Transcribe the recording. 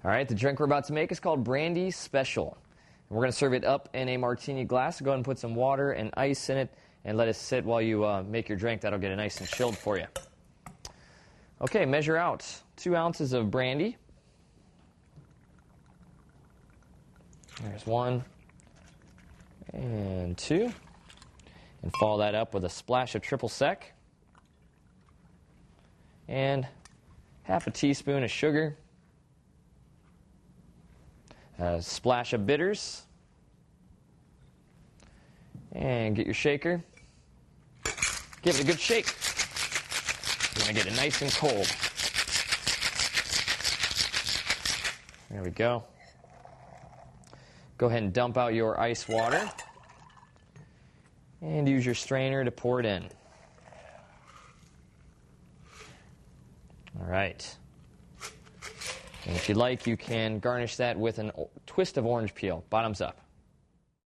All right, the drink we're about to make is called Brandy Special. And we're going to serve it up in a martini glass. Go ahead and put some water and ice in it and let it sit while you make your drink. That'll get it nice and chilled for you. Okay, measure out 2 ounces of brandy. There's 1 and 2. And follow that up with a splash of triple sec. And half a teaspoon of sugar. A splash of bitters. And get your shaker. Give it a good shake. You want to get it nice and cold. There we go. Go ahead and dump out your ice water. And use your strainer to pour it in. All right. And if you like, you can garnish that with a twist of orange peel. Bottoms up.